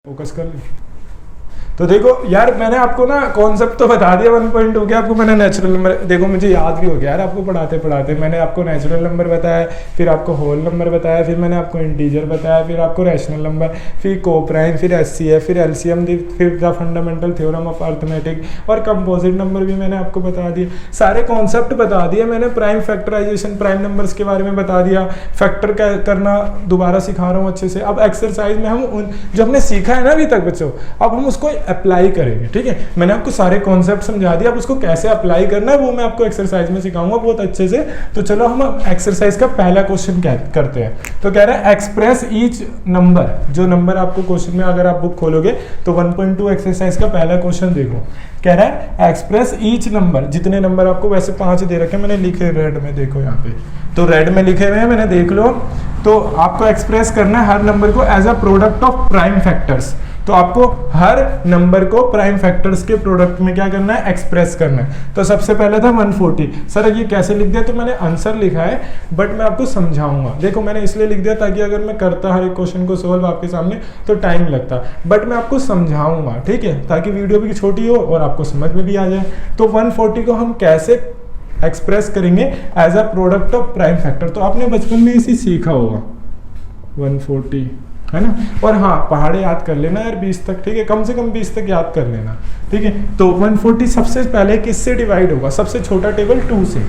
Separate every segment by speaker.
Speaker 1: Focus कर ली। तो देखो यार, मैंने आपको ना कॉन्सेप्ट तो बता दिया 1.2 के। आपको मैंने नेचुरल नंबर, देखो मुझे याद भी हो गया यार आपको पढ़ाते पढ़ाते। मैंने आपको नेचुरल नंबर बताया, फिर आपको होल नंबर बताया, फिर मैंने आपको इंटीजर बताया, फिर आपको रैशनल नंबर, फिर कोप्राइम, फिर एचसीएफ, फिर एलसीएम, फिर the fundamental theorem of arithmetic और कंपोजिट नंबर भी मैंने आपको बता दिए। सारे कॉन्सेप्ट बता दिए मैंने। प्राइम फैक्टराइजेशन, प्राइम नंबर्स के बारे में बता दिया। फैक्टर करना दोबारा सिखा रहा हूँ अच्छे से। अब एक्सरसाइज में हम जो हमने सीखा है ना अभी तक बच्चों, अब हम उसको अप्लाई करेंगे। ठीक है, मैंने आपको सारे कॉन्सेप्ट समझा दिया। अब उसको कैसे अप्लाई करना है वो मैं आपको एक्सरसाइज में सिखाऊंगा बहुत अच्छे से। तो चलो हम एक्सरसाइज का पहला क्वेश्चन करते हैं। तो कह रहा है एक्सप्रेस ईच नंबर। जो नंबर आपको क्वेश्चन में, अगर आप बुक खोलोगे तो 1.2 एक्सरसाइज का पहला क्वेश्चन देखो। कह रहा है एक्सप्रेस ईच नंबर। जितने नंबर आपको, वैसे 5 दे रखे मैंने, लिखे रेड में, देखो यहाँ पे तो रेड में लिखे हुए हैं मैंने, देख लो। तो आपको एक्सप्रेस करना है हर नंबर को as a product of prime factors. तो आपको हर नंबर को प्राइम फैक्टर्स के प्रोडक्ट में क्या करना है, एक्सप्रेस करना है। तो सबसे पहले था 140। सर ये कैसे लिख दिया? तो मैंने आंसर लिखा है, बट मैं आपको समझाऊंगा। देखो मैंने इसलिए लिख दिया ताकि अगर मैं करता हर एक क्वेश्चन को सोल्व आपके सामने तो टाइम लगता, बट मैं आपको समझाऊंगा, ठीक है, ताकि वीडियो भी छोटी हो और आपको समझ में भी आ जाए। तो 140 को हम कैसे एक्सप्रेस करेंगे as a product of prime factor. तो आपने बचपन में इसी सीखा होगा 140, है ना। और हाँ, पहाड़े याद कर लेना यार 20 तक, ठीक है, कम से कम 20 तक याद कर लेना, ठीक है। तो 140 सबसे पहले किससे डिवाइड होगा? सबसे छोटा टेबल 2 से।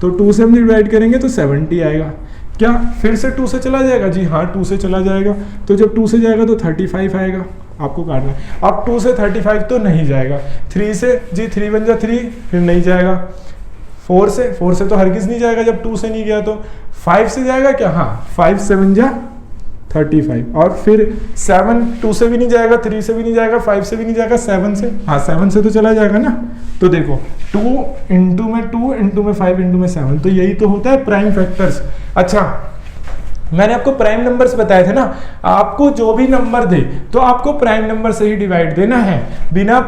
Speaker 1: तो 2 से हम डिवाइड करेंगे तो 70 आएगा। क्या फिर से 2 से चला जाएगा? जी हाँ, 2 से चला जाएगा। तो जब 2 से जाएगा तो 35 आएगा, आपको काटना है। अब 2 से 35 तो नहीं जाएगा। 3 से, जी 3 बन जा 3, फिर नहीं जाएगा। 4 से तो हरगिज नहीं जाएगा जब 2 से नहीं गया। तो 5 से जाएगा क्या? हाँ, 5 7 जा 35। और फिर 7 2 से भी नहीं जाएगा, 3 से भी नहीं जाएगा, 5 से भी नहीं जाएगा, 7 से, हाँ 7 से तो चला जाएगा ना। तो देखो 2 इंटू में 2 इंटू में 5 इंटू में 7, तो यही तो होता है प्राइम फैक्टर्स। अच्छा, मैंने आपको प्राइम नंबर्स बताए थे ना, आपको जो भी नंबर दे तो आपको प्राइम नंबर से ही डिवाइड देना है, बिना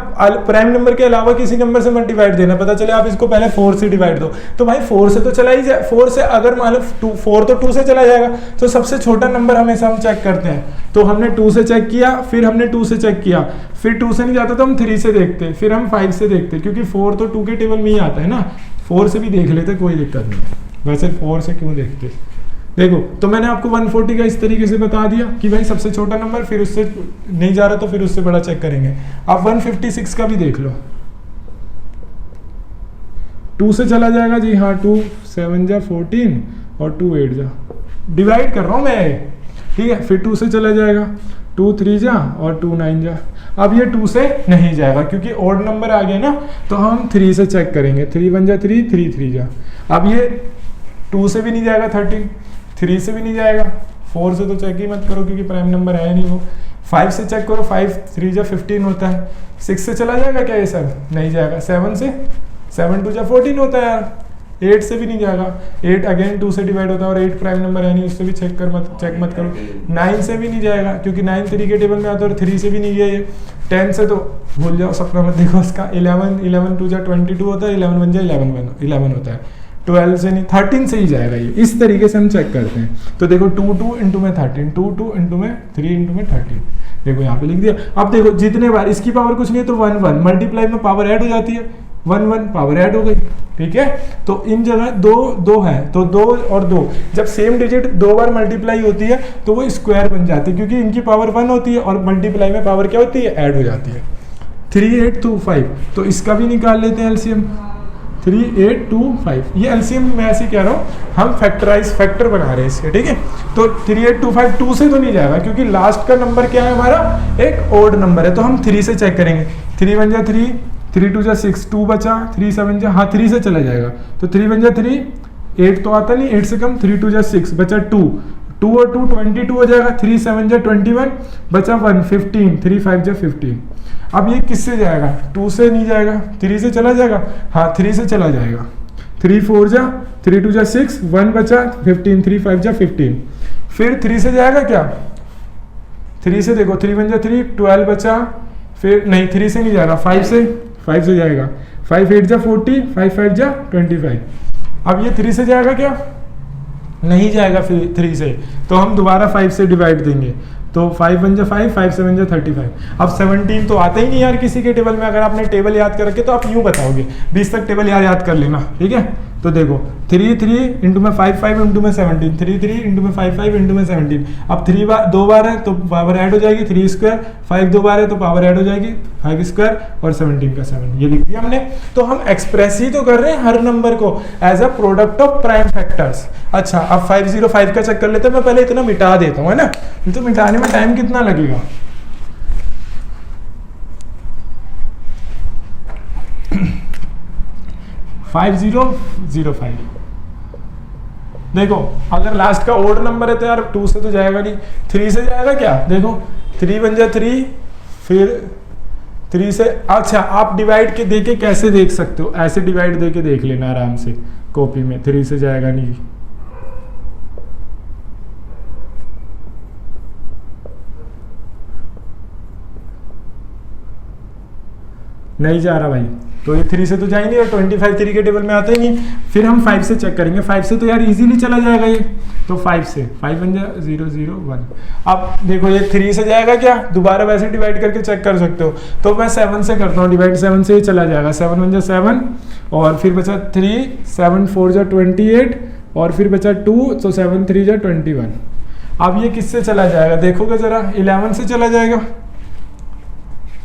Speaker 1: प्राइम नंबर के अलावा किसी नंबर से मत डिवाइड देना। पता चले आप इसको पहले 4 से डिवाइड दो, तो भाई 4 से तो चला ही जाए। 4 से अगर मान लो 4 तो 2 से चला जाएगा, तो सबसे छोटा नंबर हमेशा हम चेक करते हैं। तो हमने 2 से चेक किया, फिर हमने 2 से चेक किया, फिर 2 से नहीं जाता तो हम 3 से देखते, फिर हम 5 से देखते, क्योंकि 4 तो 2 के टेबल में ही आता है ना। 4 से भी देख लेते, कोई दिक्कत नहीं। वैसे 4 से क्यों देखते? देखो, तो मैंने आपको 140 का इस तरीके से बता दिया कि भाई सबसे छोटा नंबर, फिर उससे नहीं जा रहा तो फिर उससे बड़ा चेक करेंगे। अब 156 का भी देख लो। 2 से चला जाएगा, जी हाँ, 2 7 जा 14 और 2 8 जा, डिवाइड कर रहा हूं मैं, ठीक है। फिर 2 से चला जाएगा, 2 3 जा और 2 9 जा। अब ये 2 से नहीं जाएगा क्योंकि ऑड नंबर आ गया ना, तो हम 3 से चेक करेंगे। 3 1 जा 3, 3 3 जा। अब ये 2 से भी नहीं जाएगा 13, 3 से भी नहीं जाएगा, 4 से तो चेक ही मत करो क्योंकि प्राइम नंबर है नहीं वो। 5 से चेक करो, 5 3 जा 15 होता है। 6 से चला जाएगा क्या? ये सब नहीं जाएगा। 7 से, 7 2 जा 14 होता है यार। 8 से भी नहीं जाएगा। 8 अगेन 2 से डिवाइड होता है और 8 प्राइम नंबर है नहीं, उससे भी चेक मत करो। 9 से भी नहीं जाएगा क्योंकि 9 3 के टेबल में आता है और 3 से भी नहीं गया ये। 10 से तो भूल जाओ, सपना मत देखो उसका। 11 2 जा 22 होता है, 11 1 जा 11 होता है। 12 से नहीं, 13 से ही जाएगा ये। इस तरीके से हम चेक करते हैं। तो देखो 2 2 इंटू में 13, 2 2 इंटू में 3 इंटू में 13, देखो यहाँ पे लिख दिया। अब देखो जितने बार इसकी पावर कुछ नहीं है तो 1 1 मल्टीप्लाई में पावर ऐड हो जाती है, 1 1 पावर ऐड हो गई, ठीक है। तो इन जगह 2 2 है तो 2 और 2 जब सेम डिजिट 2 बार मल्टीप्लाई होती है तो वो स्क्वायर बन जाती है, क्योंकि इनकी पावर 1 होती है और मल्टीप्लाई में पावर क्या होती है, ऐड हो जाती है। 3 8 2 5, तो इसका भी निकाल लेते हैं एलसीएम। 3 8 2 5, ये एलसीएम मैं ऐसे कह रहा हूँ, हम फैक्टर बना रहे हैं इसके, ठीक है। तो 3 8 2 5 2 से तो नहीं जाएगा क्योंकि लास्ट का नंबर क्या है हमारा, एक ओड नंबर है, तो हम 3 से चेक करेंगे। 3 1 जा 3, 3 2 जा 6, 2 बचा, 3 7 जा, हाँ 3 से चला जाएगा। तो 3 1 जा 3, 8 तो आता नहीं, 8 से कम, 3 2 जा 6 बचा 2, 2 और 2 22 हो जाएगा। 3 7 जा 21 बचा 1 15, 3 5 जा 15। अब ये किससे जाएगा? 2 से नहीं जाएगा, 3 से चला जाएगा, हाँ 3 से चला जाएगा। 3 4 जा, 3 2 जा 6, 1 बचा 15, 3 5 जा 15। फिर 3 से जाएगा क्या? 3 से देखो, 3 1 जा 3, 12 बचा, फिर नहीं 3 से नहीं जाएगा, 5 से जाएगा। 5 8 जा 40, 5 5 जा 25। अब ये 3 से जाएगा क्या? नहीं जाएगा फिर 3 से, तो हम दोबारा 5 से डिवाइड देंगे, तो 5 बन जा 5, 5 से बन जा 35। अब 17 तो आता ही नहीं यार किसी के टेबल में, अगर आपने टेबल याद कर रखे तो आप यूँ बताओगे, 20 तक टेबल याद कर लेना, ठीक है। तो देखो 3 3 इंटू में 5 5 इंटू में 17, 3 3 इंटू में 5 5 इंटू में 17। अब 3 दो बार है तो पावर ऐड हो जाएगी 3 स्क्वायर, 5 दो बार है तो पावर ऐड हो जाएगी 5 स्क्वायर, और 17 का 7, ये लिख दिया हमने। तो हम एक्सप्रेस ही तो कर रहे हैं हर नंबर को as a product of prime factors. अच्छा अब 505 का चेक कर लेते हैं, मैं पहले इतना मिटा देता हूँ, है ना, तो मिटाने में टाइम कितना लगेगा। फाइव 5005। देखो अगर लास्ट का ओड नंबर है तो यार 2 से तो जाएगा नहीं, 3 से जाएगा क्या, देखो 3 बन जाए 3, फिर 3 से, अच्छा आप डिवाइड के देके कैसे देख सकते हो, ऐसे डिवाइड देके देख लेना आराम से कॉपी में, 3 से जाएगा नहीं, नहीं जा रहा भाई, तो ये 3 से तो जाएंगे और 25 3 के टेबल में आता ही नहीं। फिर हम 5 से चेक करेंगे, 5 से तो यार इजीली चला जाएगा ये, तो 5 से 5 बन जाए 0 0 1। अब देखो ये 3 से जाएगा क्या, दोबारा वैसे डिवाइड करके चेक कर सकते हो, तो मैं 7 से करता हूँ डिवाइड, 7 से ही चला जाएगा, 7 बन जाए 7, और फिर बचा 3, 7 4 जा 28, और फिर बचा 2, तो 7 3 जा 21। अब ये किससे चला जाएगा देखोगे जरा, 11 से चला जाएगा,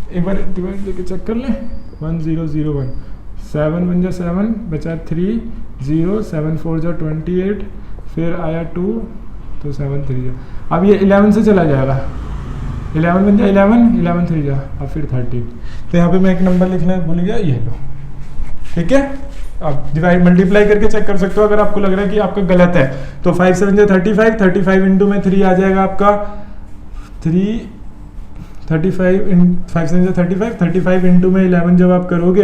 Speaker 1: एक बार डिवाइड लेके चेक कर ले, 1 0 0 1, 7 बन जा 7, बचा 3 0, 7 4 जा 28, फिर आया 2, तो 7 3 जा, अब ये 11 से चला जाएगा, 11 बन जा 11, 11 3 जा, अब फिर 13। तो यहाँ पे मैं एक नंबर लिखना भूल गया, ये लो, ठीक है। अब डिवाइड मल्टीप्लाई करके चेक कर सकते हो, अगर आपको लग रहा है कि आपका गलत है, तो 5 से बन जा 35, 35 इंटू में 3 आ जाएगा आपका 35 से 35, 35 इंटू में 11 जब आप करोगे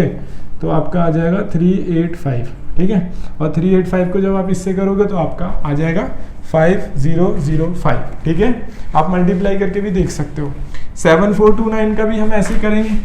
Speaker 1: तो आपका आ जाएगा 385, ठीक है। और 385 को जब आप इससे करोगे तो आपका आ जाएगा 5005, ठीक है। आप मल्टीप्लाई करके भी देख सकते हो। 7429 का भी हम ऐसे करेंगे,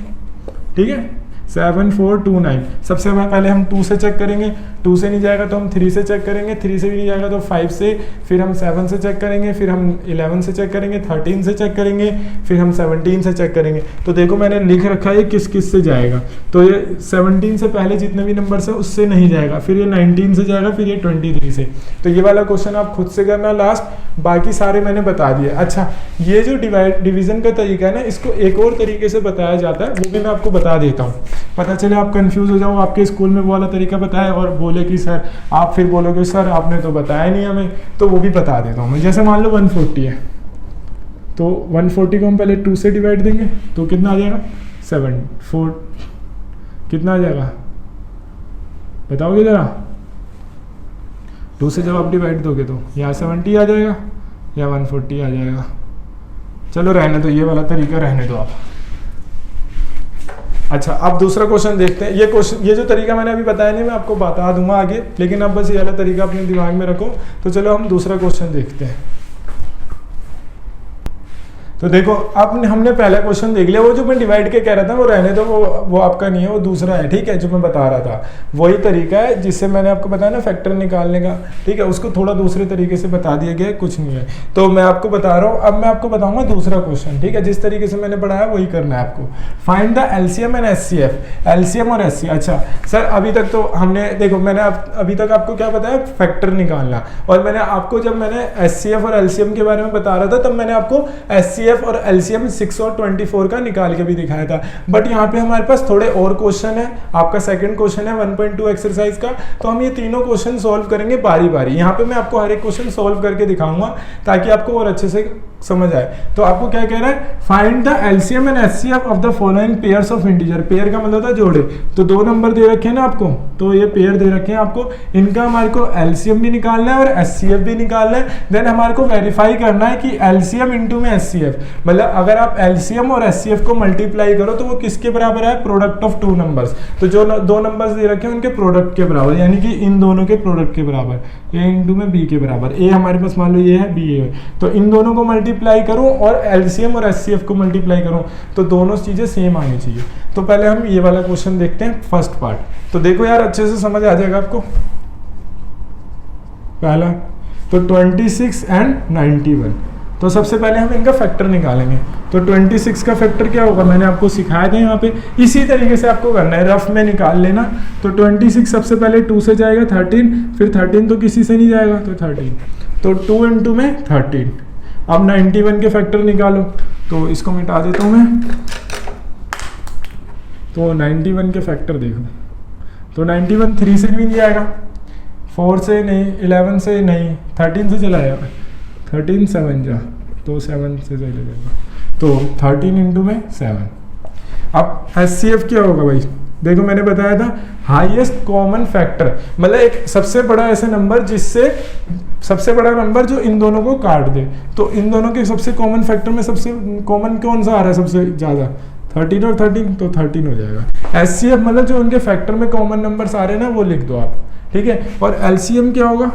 Speaker 1: ठीक है, 7429। सबसे पहले हम 2 से चेक करेंगे, 2 से नहीं जाएगा तो हम 3 से चेक करेंगे, 3 से भी नहीं जाएगा तो 5 से, फिर हम 7 से चेक करेंगे, फिर हम 11 से चेक करेंगे, 13 से चेक करेंगे, फिर हम 17 से चेक करेंगे। तो देखो मैंने लिख रखा है किस किस से जाएगा, तो ये 17 से पहले जितने भी नंबर है उससे नहीं जाएगा, फिर ये 19 से जाएगा, फिर ये 23 से। तो ये वाला क्वेश्चन आप खुद से करना लास्ट, बाकी सारे मैंने बता दिए। अच्छा ये जो डिवीजन का तरीका है ना, इसको एक और तरीके से बताया जाता है, वो भी मैं आपको बता देता हूँ, पता चले आप कंफ्यूज हो जाओ, आपके स्कूल में वो वाला तरीका बताया और बोले कि सर, आप फिर बोलोगे सर आपने तो बताया नहीं हमें, तो वो भी बता देता हूँ मैं। जैसे मान लो 140 है, तो 140 को हम पहले 2 से डिवाइड देंगे, तो कितना आ जाएगा 7 4, कितना आ जाएगा बताओगे जरा। 2 से जब आप डिवाइड दोगे तो यहाँ 70 आ जाएगा या 140 आ जाएगा। चलो रहने दो, ये वाला तरीका रहने दो आप। अच्छा अब दूसरा क्वेश्चन देखते हैं। ये क्वेश्चन, ये जो तरीका मैंने अभी बताया नहीं, मैं आपको बता दूंगा आगे, लेकिन अब बस ये वाला तरीका अपने दिमाग में रखो। तो चलो हम दूसरा क्वेश्चन देखते हैं। तो देखो अब हमने पहला क्वेश्चन देख लिया, वो जो मैं डिवाइड के कह रहा था वो रहने दो, वो आपका नहीं है, वो दूसरा है, ठीक है, जो मैं बता रहा था। वही तरीका है जिससे मैंने आपको बताया ना फैक्टर निकालने का, ठीक है, उसको थोड़ा दूसरे तरीके से बता दिया गया है, कुछ नहीं है। तो मैं आपको बता रहा हूँ, अब मैं आपको बताऊंगा दूसरा क्वेश्चन, ठीक है, जिस तरीके से मैंने पढ़ाया वही करना है आपको। Find the LCM and HCF, LCM और एचसीएफ। अच्छा सर अभी तक तो हमने, देखो मैंने अभी तक आपको क्या बताया, फैक्टर निकालना, और मैंने आपको जब मैंने एचसीएफ और एलसीएम के बारे में बता रहा था तब मैंने आपको एचसीएफ और एलसीएम 6 और 24 का निकाल के भी दिखाया था। बट यहाँ पे हमारे पास थोड़े और क्वेश्चन है, आपका सेकंड क्वेश्चन है 1.2 एक्सरसाइज का, तो हम ये तीनों क्वेश्चन सॉल्व करेंगे बारी बारी। यहाँ पे मैं आपको हर एक क्वेश्चन सॉल्व करके दिखाऊंगा ताकि आपको और अच्छे से समझ आए। तो आपको क्या कह रहा है, find the LCM and HCF of the following pairs of integer. Pair का मतलब था जोड़े, तो 2 नंबर दे रखे हैं ना आपको, तो ये पेयर दे रखे हैं आपको, इनका हमारे को एलसीएम भी निकालना है और एचसीएफ भी निकालना है। देन हमारे को वेरीफाई करना है कि एलसीएम इंटू में एचसीएफ, मतलब अगर आप एलसीएम और एचसीएफ को मल्टीप्लाई करो तो वो किसके बराबर है, प्रोडक्ट ऑफ 2 नंबर्स। तो जो 2 नंबर्स दे रखे हैं उनके प्रोडक्ट के बराबर, यानी कि इन दोनों के प्रोडक्ट के बराबर, ए इंटू में बी के बराबर। ए हमारे पास मान लो ये है, बी है, तो इन दोनों को मल्टीप्लाई करूं और एलसीएम और एचसीएफ को मल्टीप्लाई करूं तो दोनों चीजें सेम आनी चाहिए। तो पहले हम ये वाला क्वेश्चन देखते हैं, फर्स्ट पार्ट। तो देखो यार अच्छे से समझ आ जाएगा आपको। पहला तो 26 एंड 91। तो सबसे पहले हम इनका फैक्टर निकालेंगे। तो 26 का फैक्टर क्या होगा, मैंने आपको सिखाया था यहाँ पे, इसी तरीके से आपको करना है, रफ में निकाल लेना। तो 26 सबसे पहले 2 से जाएगा 13, फिर 13 तो किसी से नहीं जाएगा तो 13, तो 2 इंटू में 13। अब 91 के फैक्टर निकालो, तो इसको मिटा देता हूँ मैं। तो 91 के फैक्टर देखो, तो 91 3 से भी नहीं जाएगा, 4 से नहीं, 11 से नहीं, 13 से चला जाएगा, 13 7 जा, तो 7 से चले जाएगा, तो 13 इंटू में 7। अब HCF क्या होगा भाई, देखो मैंने बताया था हाईएस्ट कॉमन फैक्टर, मतलब एक सबसे बड़ा ऐसा नंबर जिससे सबसे बड़ा नंबर जो इन दोनों को काट दे। तो इन दोनों के सबसे कॉमन फैक्टर में सबसे कॉमन कौन सा आ रहा है सबसे ज़्यादा, 13 और 13, तो 13 हो जाएगा। HCF मतलब जो उनके फैक्टर में कॉमन नंबर आ रहे हैं ना वो लिख दो आप, ठीक है। और LCM क्या होगा,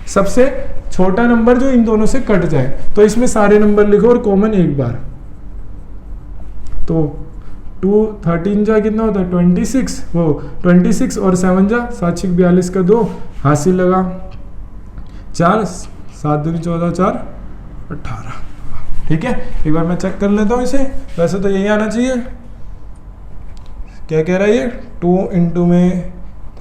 Speaker 1: सबसे छोटा नंबर जो इन दोनों से कट जाए। तो इसमें सारे नंबर लिखो और कॉमन एक बार, तो 2 13 जा कितना होता है 26, वो 26 और 7 जा 7 6 42 का 2 हासिल लगा, 4 7 2 14 4 18, ठीक है। एक बार मैं चेक कर लेता हूँ इसे, वैसे तो यही आना चाहिए। क्या कह रहा है ये, 2 इंटू में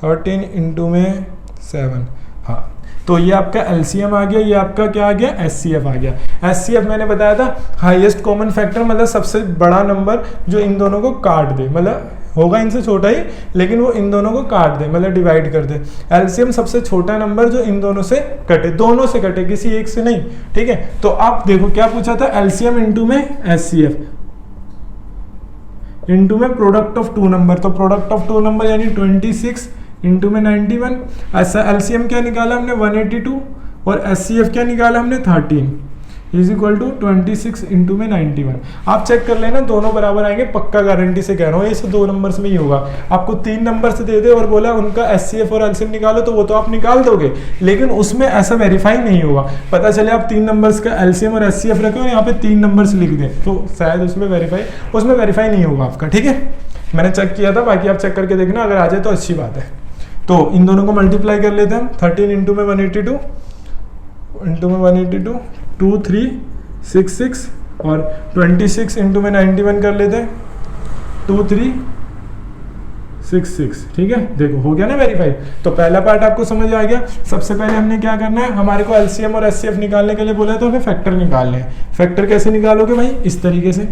Speaker 1: 13 इंटू में 7, हाँ। तो ये आपका LCM आ गया, ये आपका क्या आ गया, HCF आ गया। HCF मैंने बताया था हाईएस्ट कॉमन फैक्टर, मतलब सबसे बड़ा नंबर जो इन दोनों को काट दे, मतलब होगा इनसे छोटा ही लेकिन वो इन दोनों को काट दे, मतलब डिवाइड कर दे। LCM सबसे छोटा नंबर जो इन दोनों से कटे, दोनों से कटे, किसी एक से नहीं, ठीक है। तो आप देखो क्या पूछा था, LCM इंटू में HCF इंटू में प्रोडक्ट ऑफ 2 नंबर, तो प्रोडक्ट ऑफ 2 नंबर यानी 26 इंटू में 91। ऐसा LCM क्या निकाला हमने 182 और HCF क्या निकाला हमने 13 इज इक्वल टू 26 इंटू में 91। आप चेक कर लेना दोनों बराबर आएंगे, पक्का गारंटी से कह रहा हूँ, ये से 2 नंबर्स में ही होगा। आपको 3 नंबर से दे दे और बोला उनका HCF और LCM निकालो, तो वो तो आप निकाल दोगे, लेकिन उसमें ऐसा वेरीफाई नहीं होगा। पता चले आप 3 नंबर्स का LCM और HCF रखे और यहाँ पे 3 नंबर्स लिख दें, तो शायद उसमें वेरीफाई नहीं होगा आपका, ठीक है। मैंने चेक किया था, बाकी आप चेक करके देखना, अगर आ जाए तो अच्छी बात है। तो इन दोनों को मल्टीप्लाई कर लेते हैं हम, 13 इंटू में 182 इंटू में 182 2 3 6 6 और 26 इंटू में 91 कर लेते हैं 2 3 6 6, ठीक है। देखो हो गया ना वेरीफाई। तो पहला पार्ट आपको समझ आ गया। सबसे पहले हमने क्या करना है, हमारे को LCM और HCF निकालने के लिए बोला है तो हमें फैक्टर निकालने हैं। फैक्टर कैसे निकालोगे भाई, इस तरीके से।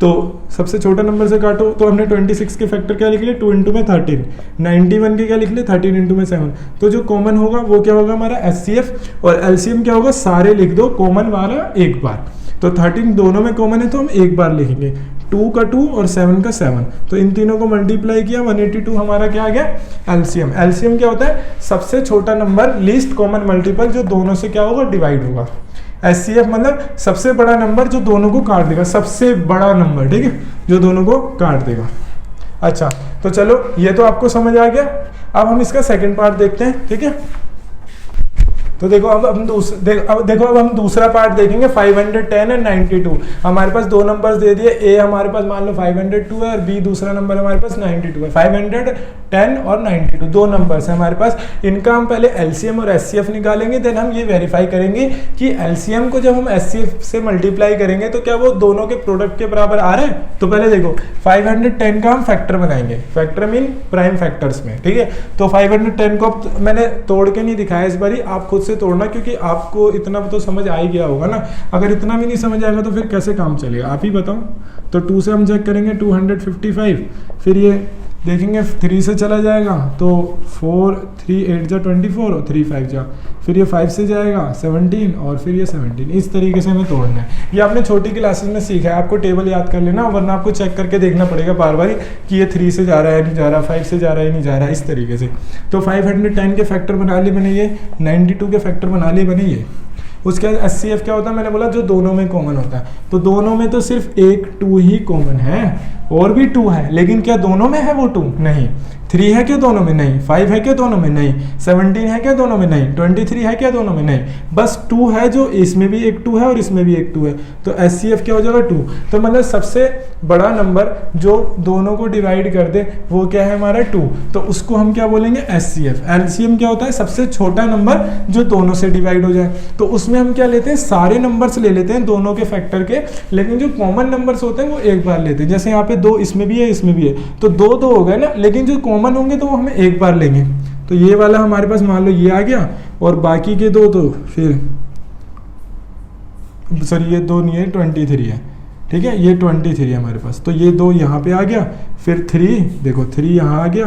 Speaker 1: तो सबसे छोटा नंबर से काटो, तो हमने 26 के फैक्टर क्या लिख लिए 2 इंटू में 13, 91 के क्या लिख लिए 13 इंटू में 7। तो जो कॉमन होगा वो क्या होगा हमारा HCF, और LCM क्या होगा, सारे लिख दो कॉमन वाला एक बार। तो 13 दोनों में कॉमन है तो हम एक बार लिखेंगे, 2 का 2 और 7 का 7, तो इन तीनों को मल्टीप्लाई किया 182 हमारा क्या आ गया LCM। LCM क्या होता है, सबसे छोटा नंबर, लीस्ट कॉमन मल्टीपल जो दोनों से क्या होगा डिवाइड होगा। HCF मतलब सबसे बड़ा नंबर जो दोनों को काट देगा, सबसे बड़ा नंबर, ठीक है, जो दोनों को काट देगा। अच्छा तो चलो ये तो आपको समझ आ गया। अब हम इसका सेकेंड पार्ट देखते हैं, ठीक है। तो देखो अब हम दूसरा पार्ट देखेंगे 510 एंड 92। हमारे पास 2 नंबर्स दे दिए, ए हमारे पास मान लो 502 है और बी दूसरा नंबर हमारे पास 92 है। 510 और 92 2 नंबर्स है हमारे पास। इनका हम पहले LCM और HCF निकालेंगे, देन हम ये वेरीफाई करेंगे कि LCM को जब हम HCF से मल्टीप्लाई करेंगे तो क्या वो दोनों के प्रोडक्ट के बराबर आ रहे हैं। तो पहले देखो 510 का हम फैक्टर बनाएंगे, फैक्टर मीन प्राइम फैक्टर्स में, ठीक है। तो 510 को मैंने तोड़ के नहीं दिखाया इस बारी, आप खुद से तोड़ना, क्योंकि आपको इतना तो समझ आ ही गया होगा ना। अगर इतना भी नहीं समझ आएगा तो फिर कैसे काम चलेगा, आप ही बताओ। तो 2 से हम चेक करेंगे 255, फिर ये देखेंगे 3 से चला जाएगा तो 4 3 8 जा 24 और 3 5 जा, फिर ये 5 से जाएगा 17 और फिर ये 17। इस तरीके से हमें तोड़ना है। ये आपने छोटी क्लासेस में सीखा है, आपको टेबल याद कर लेना, वरना आपको चेक करके देखना पड़ेगा बार बार कि ये 3 से जा रहा है नहीं जा रहा, 5 से जा रहा है नहीं जा रहा, इस तरीके से। तो 510 के फैक्टर बना लिए मैंने, ये 92 के फैक्टर बना लिए मैंने ये। उसके बाद HCF क्या होता है, मैंने बोला जो दोनों में कॉमन होता है। तो दोनों में तो सिर्फ 1 2 ही कॉमन है, और भी 2 है, लेकिन क्या दोनों में है वो 2 नहीं। 3 है क्या दोनों में? नहीं। 5 है क्या दोनों में? नहीं। 17 है क्या दोनों में? नहीं। 23 है क्या दोनों में? नहीं। बस 2 है, जो इसमें भी एक 2 है और इसमें भी एक 2 है, तो HCF क्या हो जाएगा? 2। तो मतलब सबसे बड़ा नंबर जो दोनों को डिवाइड कर दे वो क्या है हमारा? 2। तो उसको हम क्या बोलेंगे? HCF। LCM क्या होता है? सबसे छोटा नंबर जो दोनों से डिवाइड हो जाए। तो उसमें हम क्या लेते हैं? सारे नंबर्स ले लेते हैं दोनों के फैक्टर के, लेकिन जो कॉमन नंबर्स होते हैं वो एक बार लेते हैं। जैसे यहाँ पे 2 इसमें भी है, इसमें भी है, तो 2 हो गए ना, लेकिन जो कॉमन होंगे तो वो हमें एक बार लेंगे। तो ये वाला हमारे पास मान लो ये आ गया, और बाकी के 2 तो फिर सॉरी ये 2 नहीं है, 23 है, ठीक है, ये 23 है हमारे पास, तो ये 2 यहाँ पे आ गया, फिर 3 देखो 3 यहाँ आ गया,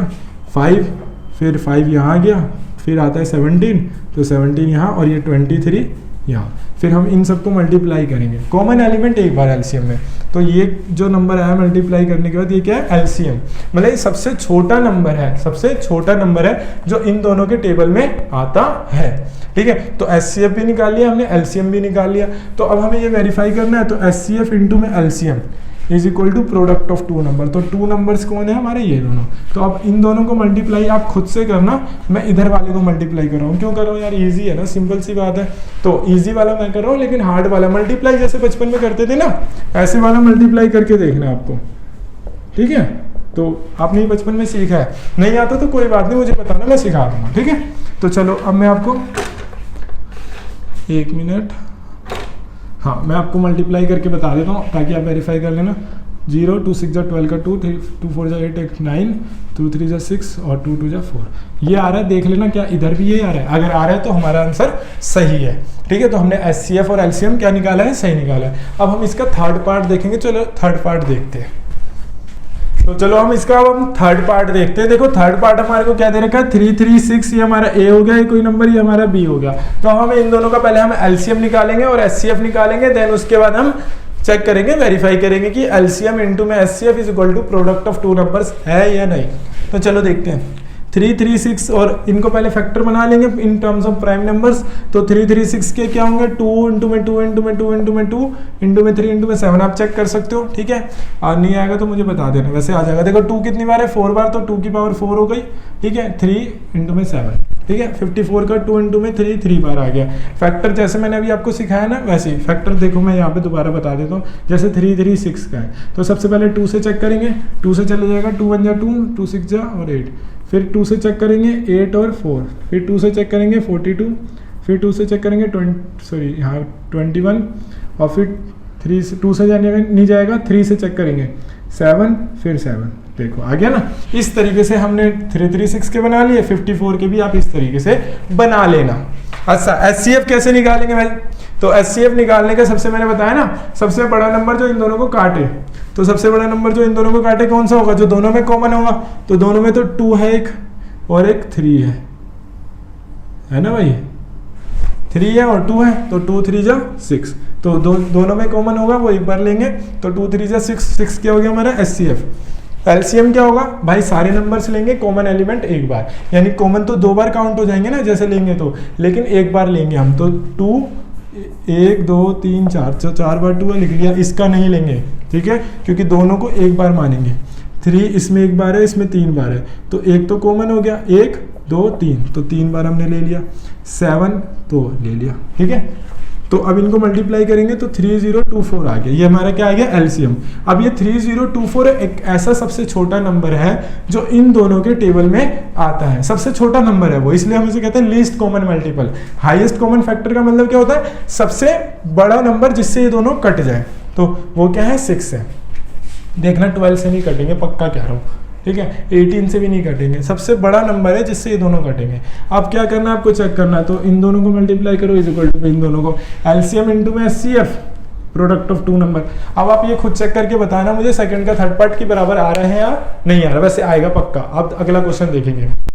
Speaker 1: 5 फिर 5 यहाँ आ गया, फिर आता है 17, तो 17 यहाँ, और ये 23 यहाँ। फिर हम इन सबको मल्टीप्लाई करेंगे, कॉमन एलिमेंट एक बार एलसीएम में। तो ये जो नंबर आया मल्टीप्लाई करने के बाद ये क्या है? एलसीएम। मतलब ये सबसे छोटा नंबर है, सबसे छोटा नंबर है जो इन दोनों के टेबल में आता है, ठीक है। तो HCF भी निकाल लिया हमने, LCM भी निकाल लिया। तो अब हमें ये वेरीफाई करना है, तो HCF इंटू में LCM is equal to product of 2 number. तो 2 नंबर्स कौन है हमारे? ये दोनों। तो अब इन दोनों को मल्टीप्लाई आप खुद से करना, मैं इधर वाले को मल्टीप्लाई कर रहा हूँ। क्यों कर रहा हूँ यार? इजी है ना, सिंपल सी बात है। तो इजी वाला मैं कर रहा हूँ, लेकिन हार्ड वाला मल्टीप्लाई जैसे बचपन में करते थे ना, ऐसे वाला मल्टीप्लाई करके देखना आपको, ठीक है। तो आपने बचपन में सीखा है, नहीं आता तो कोई बात नहीं, मुझे बताना, मैं सिखा दूंगा, ठीक है। तो चलो अब मैं आपको 1 मिनट, हाँ मैं आपको मल्टीप्लाई करके बता देता हूँ ताकि आप वेरीफाई कर लेना। 0 2 6 12 का 2, 2 4 8 8 9, 2 3 6 और 2 2 4। ये आ रहा है, देख लेना क्या इधर भी ये आ रहा है। अगर आ रहा है तो हमारा आंसर सही है, ठीक है। तो हमने HCF और LCM क्या निकाला है? सही निकाला है। अब हम इसका थर्ड पार्ट देखेंगे। चलो थर्ड पार्ट देखते हैं। तो चलो हम इसका अब हम थर्ड पार्ट देखते हैं। देखो थर्ड पार्ट हमारे को क्या दे रखा है? 3 3 6, ये हमारा A हो गया, ये कोई नंबर, ये हमारा B हो गया। तो हमें इन दोनों का पहले हम LCM निकालेंगे और HCF निकालेंगे, देन उसके बाद हम चेक करेंगे, वेरीफाई करेंगे कि LCM इंटू में HCF is equal to product of 2 numbers है या नहीं। तो चलो देखते हैं। 3 3 6, और इनको पहले फैक्टर बना लेंगे in terms of prime numbers. तो 3 3 6 के क्या होंगे? 2 इंटू में 2 इंटू में 2 इंटू में 2 इंटू में 3 इंटू में 7, आप चेक कर सकते हो, ठीक है। और नहीं आएगा तो मुझे बता देना, वैसे आ जाएगा। देखो 2 कितनी बार है? 4 बार, तो 2 की पावर 4 हो गई, ठीक है। 3 इंटू में 7, ठीक है। 54 का 2 इंटू में 3 बार आ गया। फैक्टर जैसे मैंने अभी आपको सिखाया ना, वैसे ही फैक्टर देखो मैं यहाँ पे दोबारा बता देता हूँ। जैसे 3 3 6 का है, तो सबसे पहले 2 से चेक करेंगे, 2 से चले जाएगा, 2 1 जा 2, 2 6 जा और 8, फिर 2 से चेक करेंगे 8 और 4, फिर 2 से चेक करेंगे 42, फिर 2 से चेक करेंगे 21, और फिर 2 से जाने नहीं जाएगा, 3 से चेक करेंगे 7, फिर 7। देखो आ गया ना। इस तरीके से हमने 3 3 6 के बना लिए, 54 के भी आप इस तरीके से बना लेना। अच्छा HCF कैसे निकालेंगे भाई? तो HCF निकालने का सबसे मैंने बताया ना, सबसे बड़ा नंबर जो इन दोनों को काटे, तो सबसे बड़ा नंबर जो इन दोनों को काटे कौन सा होगा? जो दोनों में कॉमन होगा। तो दोनों में तो 2 है एक, और एक 3 है ना भाई? 3 है और 2 है, तो 2 3 जा 6, तो दोनों में कॉमन होगा, वो एक बार लेंगे। तो 2 3 जा 6 क्या हो गया हमारा? HCF। LCM क्या होगा भाई? सारे नंबर्स लेंगे, कॉमन एलिमेंट एक बार, यानी कॉमन तो 2 बार काउंट हो जाएंगे ना जैसे लेंगे तो, लेकिन एक बार लेंगे हम। तो 2 1 2 3 4, 4 बार 2 है, लिख लिया। इसका नहीं लेंगे, ठीक है, क्योंकि दोनों को एक बार मानेंगे। 3 इसमें एक बार है, इसमें 3 बार है, तो एक तो कॉमन हो गया, 1 2 3, तो 3 बार हमने ले लिया। 7 तो ले लिया, ठीक है। तो अब इनको मल्टीप्लाई करेंगे तो 3024 आ गया, ये हमारा क्या आ गया? LCM। अब ये 3024 एक ऐसा सबसे छोटा नंबर है जो इन दोनों के टेबल में आता है, सबसे छोटा नंबर है वो, इसलिए हम इसे कहते हैं least common multiple. Highest common factor का मतलब क्या होता है? सबसे बड़ा नंबर जिससे ये दोनों कट जाए, तो वो क्या है? 6 है। देखना 12 से नहीं कटेंगे, पक्का कह रहा हूँ, ठीक है। 18 से भी नहीं कटेंगे, सबसे बड़ा नंबर है जिससे ये दोनों कटेंगे। अब क्या करना है आपको? चेक करना है, तो इन दोनों को मल्टीप्लाई करो इज इक्वल टू इन दोनों को LCM इंटू में HCF प्रोडक्ट ऑफ 2 नंबर। अब आप ये खुद चेक करके बताना मुझे सेकंड का थर्ड पार्ट के बराबर आ रहे हैं या नहीं आ रहा। वैसे आएगा पक्का। अब अगला क्वेश्चन देखेंगे।